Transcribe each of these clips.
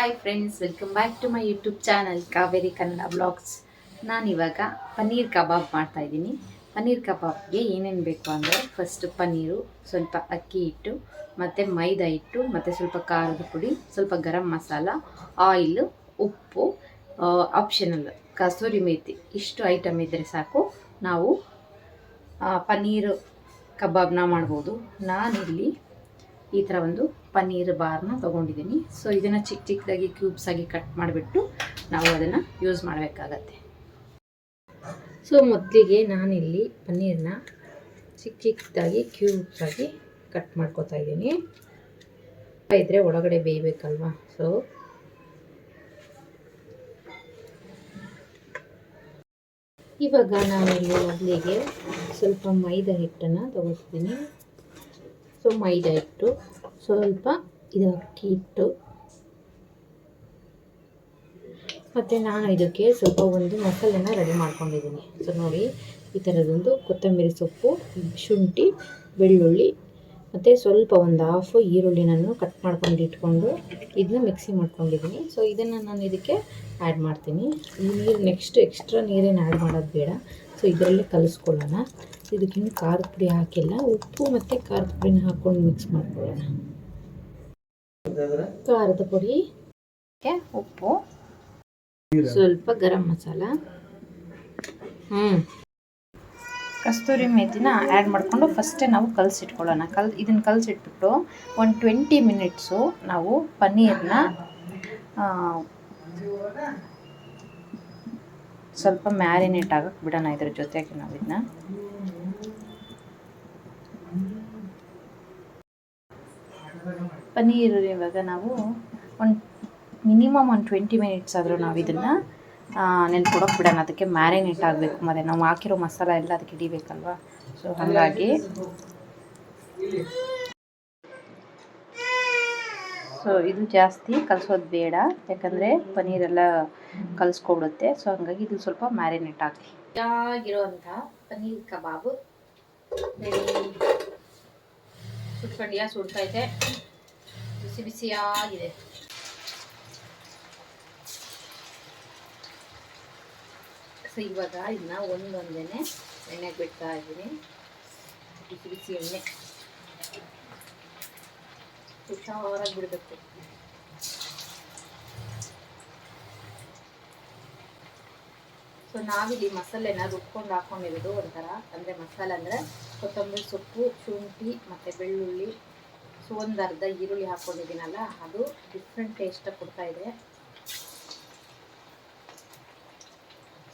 Hi friends, welcome back to my YouTube channel Kaveri Kannada blogs. ನಾನಿವಾಗ ಪನ್ನೀರ್ ಕಬಾಬ್ ಮಾಡ್ತಾಯಿದ್ದೀನಿ. ಪನ್ನೀರ್ ಕಬಾಬ್ಗೆ ಏನೇನು ಬೇಕು ಅಂದರೆ ಫಸ್ಟ್ ಪನ್ನೀರು, ಸ್ವಲ್ಪ ಅಕ್ಕಿ ಹಿಟ್ಟು, ಮತ್ತು ಮೈದಾ ಹಿಟ್ಟು, ಮತ್ತು ಸ್ವಲ್ಪ ಖಾರದ ಪುಡಿ, ಸ್ವಲ್ಪ ಗರಂ ಮಸಾಲ, ಆಯಿಲು, ಉಪ್ಪು, ಆಪ್ಷನಲ್ ಕಸೂರಿ ಮೇಥಿ. ಇಷ್ಟು ಐಟಮ್ ಇದ್ದರೆ ಸಾಕು, ನಾವು ಪನ್ನೀರು ಕಬಾಬ್ನ ಮಾಡ್ಬೋದು. ನಾನಿಲ್ಲಿ ಈ ಥರ ಒಂದು ಪನ್ನೀರ್ ಬಾರ್ನ ತೊಗೊಂಡಿದ್ದೀನಿ. ಸೊ ಇದನ್ನು ಚಿಕ್ಕ ಚಿಕ್ಕದಾಗಿ ಕ್ಯೂಬ್ಸ್ ಆಗಿ ಕಟ್ ಮಾಡಿಬಿಟ್ಟು ನಾವು ಅದನ್ನು ಯೂಸ್ ಮಾಡಬೇಕಾಗತ್ತೆ. ಸೊ ಮೊದಲಿಗೆ ನಾನಿಲ್ಲಿ ಪನ್ನೀರನ್ನ ಚಿಕ್ಕ ಚಿಕ್ಕದಾಗಿ ಕ್ಯೂಬ್ಸ್ ಆಗಿ ಕಟ್ ಮಾಡ್ಕೊತಾ ಇದ್ದೀನಿ. ಇದ್ರೆ ಒಳಗಡೆ ಬೇಯಬೇಕಲ್ವಾ. ಸೊ ಇವಾಗ ನಾನಿಲ್ಲಿ ಮೊದಲಿಗೆ ಸ್ವಲ್ಪ ಮೈದಾ ಹಿಟ್ಟನ್ನು ತೊಗೊಳ್ತೀನಿ. ಸೊ ಮೈದಾ ಹಿಟ್ಟು, ಸ್ವಲ್ಪ ಇದು ಅಕ್ಕಿ ಹಿಟ್ಟು, ಮತ್ತು ನಾನು ಇದಕ್ಕೆ ಸ್ವಲ್ಪ ಒಂದು ಮಸಾಲೆನ ರೆಡಿ ಮಾಡ್ಕೊಂಡಿದ್ದೀನಿ. ಸೊ ನೋಡಿ, ಈ ಥರದೊಂದು ಕೊತ್ತಂಬರಿ ಸೊಪ್ಪು, ಶುಂಠಿ, ಬೆಳ್ಳುಳ್ಳಿ, ಮತ್ತು ಸ್ವಲ್ಪ ಒಂದು ಹಾಫ್ ಈರುಳ್ಳಿ ನಾನು ಕಟ್ ಮಾಡ್ಕೊಂಡು ಇಟ್ಕೊಂಡು ಇದನ್ನ ಮಿಕ್ಸಿ ಮಾಡ್ಕೊಂಡಿದ್ದೀನಿ. ಸೊ ಇದನ್ನು ನಾನು ಇದಕ್ಕೆ ಆ್ಯಡ್ ಮಾಡ್ತೀನಿ. ಈ ನೀರು ನೆಕ್ಸ್ಟ್ ಎಕ್ಸ್ಟ್ರಾ ನೀರೇನು ಆ್ಯಡ್ ಮಾಡೋದು ಬೇಡ. ಸೊ ಇದರಲ್ಲೇ ಕಲಿಸ್ಕೊಳ್ಳೋಣ. ಇದಕ್ಕಿನ್ನೂ ಖಾರದ ಪುಡಿ ಹಾಕಿಲ್ಲ. ಉಪ್ಪು ಮತ್ತು ಖಾರದ ಪುಡಿನ ಹಾಕ್ಕೊಂಡು ಮಿಕ್ಸ್ ಮಾಡ್ಕೊಳ್ಳೋಣ. ಖಾರದ ಪುಡಿ, ಉಪ್ಪು, ಸ್ವಲ್ಪ ಗರಂ ಮಸಾಲ, ಕಸ್ತೂರಿ ಮೇಥಿನ ಆ್ಯಡ್ ಮಾಡಿಕೊಂಡು ಫಸ್ಟೇ ನಾವು ಕಲಸಿಟ್ಕೊಳ್ಳೋಣ. ಇದನ್ನು ಕಲಸಿಟ್ಬಿಟ್ಟು ಒಂದು 20 ಮಿನಿಟ್ಸು ನಾವು ಪನ್ನೀರನ್ನ ಸ್ವಲ್ಪ ಮ್ಯಾರಿನೇಟ್ ಆಗಕ್ಕೆ ಬಿಡೋಣ. ಇದ್ರ ಜೊತೆಗೆ ನಾವು ಇದನ್ನ ಪನ್ನೀರ್ ಇವಾಗ ನಾವು ಮಿನಿಮಮ್ ಒಂದು 20 ಮಿನಿಟ್ಸ್ ಆದರೂ ನಾವು ಇದನ್ನು ನೆನ್ಕೊಡೋಕೆ ಬಿಡೋಣ. ಅದಕ್ಕೆ ಮ್ಯಾರಿನೇಟ್ ಆಗಬೇಕು, ಮತ್ತು ನಾವು ಹಾಕಿರೋ ಮಸಾಲ ಎಲ್ಲ ಅದಕ್ಕೆ ಹಿಡಿಬೇಕಲ್ವ. ಸೊ ಹಾಗಾಗಿ ಸೊ ಇದು ಜಾಸ್ತಿ ಕಲಿಸೋದು ಬೇಡ, ಯಾಕಂದರೆ ಪನ್ನೀರೆಲ್ಲ ಕಲಿಸ್ಕೊಬಿಡುತ್ತೆ. ಸೊ ಹಾಗಾಗಿ ಇದು ಸ್ವಲ್ಪ ಮ್ಯಾರಿನೇಟ್ ಆಗಲಿ. ಆಗಿರೋಂಥ ಪನ್ನೀರ್ ಕಬಾಬು ಸುಟ್ಕೊಂಡಿಯಾ? ಸುಡ್ತೈತೆ, ಬಿಸಿ ಬಿಸಿಯಾಗಿದೆ. ಸೊ ಇವಾಗ ಇದನ್ನ ಒಂದೊಂದೇ ಎಣ್ಣೆಗೆ ಬಿಡ್ತಾ ಇದ್ದೀನಿ. ಬಿಸಿ ಬಿಸಿ ಎಣ್ಣೆ ಹುಷಾರಾಗಿ ಬಿಡಬೇಕು. ಸೊ ನಾವಿಲ್ಲಿ ಮಸಾಲೆನ ರುಬ್ಕೊಂಡು ಹಾಕ್ಕೊಂಡಿರೋದು ಒಂಥರ, ಅಂದರೆ ಮಸಾಲೆ ಅಂದರೆ ಕೊತ್ತಂಬರಿ ಸೊಪ್ಪು, ಶುಂಠಿ ಮತ್ತು ಬೆಳ್ಳುಳ್ಳಿ, ಸೊ ಒಂದು ಅರ್ಧ ಈರುಳ್ಳಿ ಹಾಕ್ಕೊಂಡಿದ್ದೀನಲ್ಲ, ಅದು ಡಿಫ್ರೆಂಟ್ ಟೇಸ್ಟ್ ಕೊಡ್ತಾ ಇದೆ.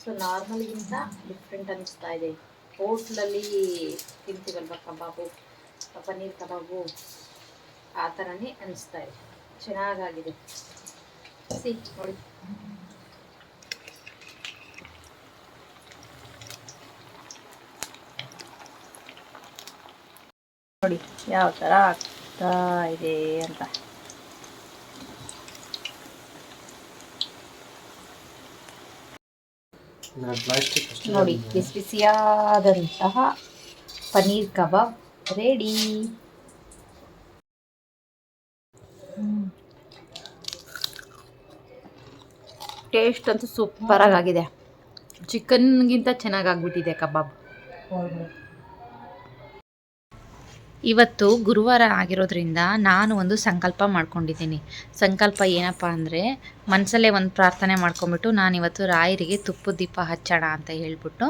ಸೊ ನಾರ್ಮಲ್ಗಿಂತ ಡಿಫ್ರೆಂಟ್ ಅನ್ನಿಸ್ತಾ ಇದೆ. ಹೋಟ್ಲಲ್ಲಿ ತಿಂತೀವಲ್ವ ಕಬಾಬು, ಪನ್ನೀರ್ ಕಬಾಬು, ಆ ಥರನೇ ಅನ್ನಿಸ್ತಾ ಇದೆ. ಚೆನ್ನಾಗಾಗಿದೆ. ನೋಡಿ, ನೋಡಿ ಯಾವ ಥರ ಆಗ್ತಾ ಇದೆ ಅಂತ. ನೋಡಿ, ಬಿಸಿ ಬಿಸಿಯಾದಂತಹ ಪನ್ನೀರ್ ಕಬಾಬ್ ರೆಡಿ. ಟೇಸ್ಟ್ ಅಂತೂ ಸೂಪರಾಗಿದೆ. ಚಿಕನ್ಗಿಂತ ಚೆನ್ನಾಗಾಗ್ಬಿಟ್ಟಿದೆ ಕಬಾಬ್. ಇವತ್ತು ಗುರುವಾರ ಆಗಿರೋದ್ರಿಂದ ನಾನು ಒಂದು ಸಂಕಲ್ಪ ಮಾಡ್ಕೊಂಡಿದ್ದೀನಿ. ಸಂಕಲ್ಪ ಏನಪ್ಪ ಅಂದರೆ, ಮನಸಲ್ಲೇ ಒಂದು ಪ್ರಾರ್ಥನೆ ಮಾಡ್ಕೊಂಬಿಟ್ಟು ನಾನಿವತ್ತು ರಾಯರಿಗೆ ತುಪ್ಪದ ದೀಪ ಹಚ್ಚೋಣ ಅಂತ ಹೇಳ್ಬಿಟ್ಟು,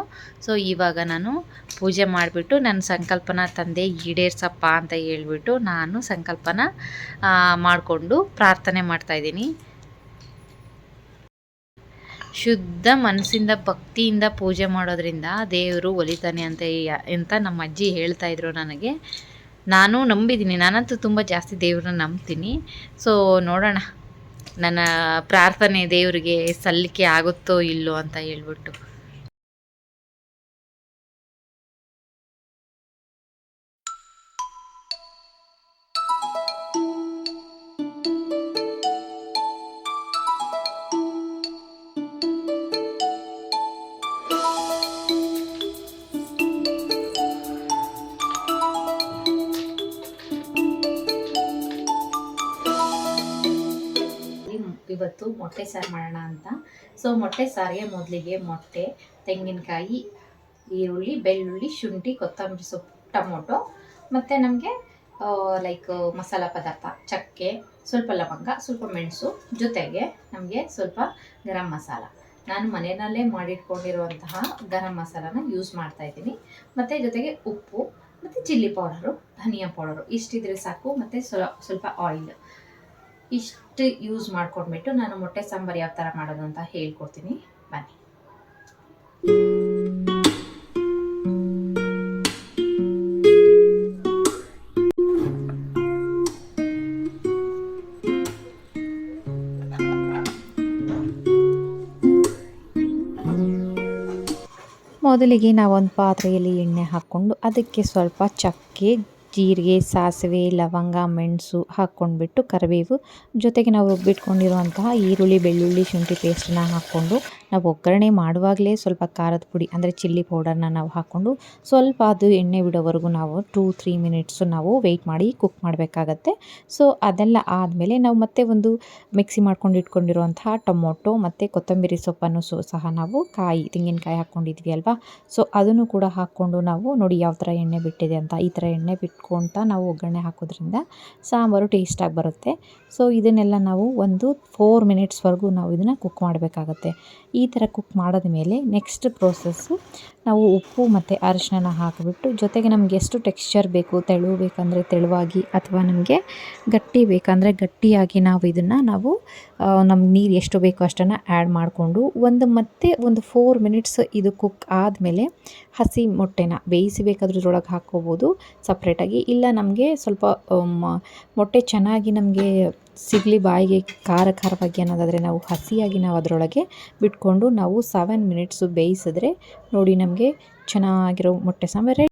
ಸೊ ಇವಾಗ ನಾನು ಪೂಜೆ ಮಾಡಿಬಿಟ್ಟು ನನ್ನ ಸಂಕಲ್ಪನ ತಂದೆ ಈಡೇರ್ಸಪ್ಪ ಅಂತ ಹೇಳ್ಬಿಟ್ಟು ನಾನು ಸಂಕಲ್ಪನ ಮಾಡಿಕೊಂಡು ಪ್ರಾರ್ಥನೆ ಮಾಡ್ತಾಯಿದ್ದೀನಿ. ಶುದ್ಧ ಮನಸ್ಸಿಂದ ಭಕ್ತಿಯಿಂದ ಪೂಜೆ ಮಾಡೋದ್ರಿಂದ ದೇವರು ಒಲಿತಾನೆ ಅಂತ ನಮ್ಮ ಅಜ್ಜಿ ಹೇಳ್ತಾಯಿದ್ರು ನನಗೆ. ನಾನು ನಂಬಿದ್ದೀನಿ. ನಾನಂತೂ ತುಂಬ ಜಾಸ್ತಿ ದೇವ್ರನ್ನ ನಂಬ್ತೀನಿ. ಸೊ ನೋಡೋಣ ನನ್ನ ಪ್ರಾರ್ಥನೆ ದೇವರಿಗೆ ಸಲ್ಲಿಕೆ ಆಗುತ್ತೋ ಇಲ್ಲೋ ಅಂತ ಹೇಳ್ಬಿಟ್ಟು. ಇವತ್ತು ಮೊಟ್ಟೆ ಸಾರು ಮಾಡೋಣ ಅಂತ. ಸೊ ಮೊಟ್ಟೆ ಸಾರಿಗೆ ಮೊದಲಿಗೆ ಮೊಟ್ಟೆ, ತೆಂಗಿನಕಾಯಿ, ಈರುಳ್ಳಿ, ಬೆಳ್ಳುಳ್ಳಿ, ಶುಂಠಿ, ಕೊತ್ತಂಬರಿ ಸೊಪ್ಪು, ಟೊಮೊಟೊ ಮತ್ತು ನಮಗೆ ಲೈಕ್ ಮಸಾಲ ಪದಾರ್ಥ ಚಕ್ಕೆ, ಸ್ವಲ್ಪ ಲವಂಗ, ಸ್ವಲ್ಪ ಮೆಣಸು, ಜೊತೆಗೆ ನಮಗೆ ಸ್ವಲ್ಪ ಗರಂ ಮಸಾಲ. ನಾನು ಮನೆಯಲ್ಲೇ ಮಾಡಿಟ್ಕೊಂಡಿರುವಂತಹ ಗರಂ ಮಸಾಲಾನ ಯೂಸ್ ಮಾಡ್ತಾಯಿದ್ದೀನಿ. ಮತ್ತು ಜೊತೆಗೆ ಉಪ್ಪು ಮತ್ತು ಚಿಲ್ಲಿ ಪೌಡರು, ಧನಿಯಾ ಪೌಡರು ಇಷ್ಟಿದ್ರೆ ಸಾಕು. ಮತ್ತು ಸ್ವಲ್ಪ ಆಯಿಲ್ ಇಷ್ಟು ಯೂಸ್ ಮಾಡ್ಕೊಂಡ್ಬಿಟ್ಟು ನಾನು ಮೊಟ್ಟೆ ಸಾಂಬಾರು ಯಾವ ಥರ ಮಾಡೋದು ಅಂತ ಹೇಳ್ಕೊಡ್ತೀನಿ ಬನ್ನಿ. ಮೊದಲಿಗೆ ನಾವೊಂದು ಪಾತ್ರೆಯಲ್ಲಿ ಎಣ್ಣೆ ಹಾಕ್ಕೊಂಡು ಅದಕ್ಕೆ ಸ್ವಲ್ಪ ಚಕ್ಕೆ, ಜೀರಿಗೆ, ಸಾಸಿವೆ, ಲವಂಗ, ಮೆಣಸು ಹಾಕ್ಕೊಂಡ್ಬಿಟ್ಟು ಕರಿಬೇವು, ಜೊತೆಗೆ ನಾವು ರುಬ್ಬಿಟ್ಕೊಂಡಿರುವಂತಹ ಈರುಳ್ಳಿ, ಬೆಳ್ಳುಳ್ಳಿ, ಶುಂಠಿ ಪೇಸ್ಟನ್ನ ಹಾಕ್ಕೊಂಡು ನಾವು ಒಗ್ಗರಣೆ ಮಾಡುವಾಗಲೇ ಸ್ವಲ್ಪ ಖಾರದ ಪುಡಿ ಅಂದರೆ ಚಿಲ್ಲಿ ಪೌಡರ್ನ ನಾವು ಹಾಕ್ಕೊಂಡು ಸ್ವಲ್ಪ ಅದು ಎಣ್ಣೆ ಬಿಡೋವರೆಗೂ ನಾವು 2-3 ಮಿನಿಟ್ಸು ನಾವು ವೆಯ್ಟ್ ಮಾಡಿ ಕುಕ್ ಮಾಡಬೇಕಾಗತ್ತೆ. ಸೊ ಅದೆಲ್ಲ ಆದಮೇಲೆ ನಾವು ಮತ್ತೆ ಒಂದು ಮಿಕ್ಸಿ ಮಾಡ್ಕೊಂಡು ಇಟ್ಕೊಂಡಿರುವಂತಹ ಟೊಮೊಟೊ ಮತ್ತು ಕೊತ್ತಂಬರಿ ಸೊಪ್ಪನ್ನು ಸಹ ನಾವು ತೆಂಗಿನಕಾಯಿ ಹಾಕ್ಕೊಂಡಿದ್ವಿ ಅಲ್ವಾ, ಸೊ ಅದನ್ನು ಕೂಡ ಹಾಕ್ಕೊಂಡು ನಾವು ನೋಡಿ ಯಾವ ಥರ ಎಣ್ಣೆ ಬಿಟ್ಟಿದೆ ಅಂತ. ಈ ಥರ ಎಣ್ಣೆ ಬಿಟ್ಕೊತ ನಾವು ಒಗ್ಗರಣೆ ಹಾಕೋದ್ರಿಂದ ಸಾಂಬಾರು ಟೇಸ್ಟಾಗಿ ಬರುತ್ತೆ. ಸೊ ಇದನ್ನೆಲ್ಲ ನಾವು ಒಂದು 4 ಮಿನಿಟ್ಸ್ವರೆಗೂ ನಾವು ಇದನ್ನು ಕುಕ್ ಮಾಡಬೇಕಾಗತ್ತೆ. ಈ ಥರ ಕುಕ್ ಮಾಡಿದ ಮೇಲೆ ನೆಕ್ಸ್ಟ್ ಪ್ರೋಸೆಸ್ಸು ನಾವು ಉಪ್ಪು ಮತ್ತು ಅರಿಶಿನ ಹಾಕಿಬಿಟ್ಟು, ಜೊತೆಗೆ ನಮಗೆ ಎಷ್ಟು ಟೆಕ್ಸ್ಚರ್ ಬೇಕು, ತೆಳು ಬೇಕಂದರೆ ತೆಳುವಾಗಿ, ಅಥವಾ ನಮಗೆ ಗಟ್ಟಿ ಬೇಕಂದರೆ ಗಟ್ಟಿಯಾಗಿ ನಾವು ಇದನ್ನು ನಮ್ಗೆ ನೀರು ಎಷ್ಟು ಬೇಕೋ ಅಷ್ಟನ್ನು ಆ್ಯಡ್ ಮಾಡಿಕೊಂಡು ಮತ್ತೆ ಒಂದು 4 ಮಿನಿಟ್ಸ್ ಇದು ಕುಕ್ ಆದಮೇಲೆ ಹಸಿ ಮೊಟ್ಟೆನ ಬೇಯಿಸಬೇಕಾದ್ರೂ ಇದ್ರೊಳಗೆ ಹಾಕ್ಕೋಬೋದು ಸಪ್ರೇಟಾಗಿ. ಇಲ್ಲ ನಮಗೆ ಸ್ವಲ್ಪ ಮೊಟ್ಟೆ ಚೆನ್ನಾಗಿ ನಮಗೆ ಸಿಗಲಿ ಬಾಯಿಗೆ ಖಾರವಾಗಿ ಅನ್ನೋದಾದರೆ ನಾವು ಹಸಿಯಾಗಿ ನಾವು ಅದರೊಳಗೆ ಬಿಟ್ಕೊಂಡು ನಾವು 7 ಮಿನಿಟ್ಸು ಬೇಯಿಸಿದ್ರೆ ನೋಡಿ ನಮಗೆ ಚೆನ್ನಾಗಿರೋ ಮೊಟ್ಟೆ ಸಾಂಬಾರು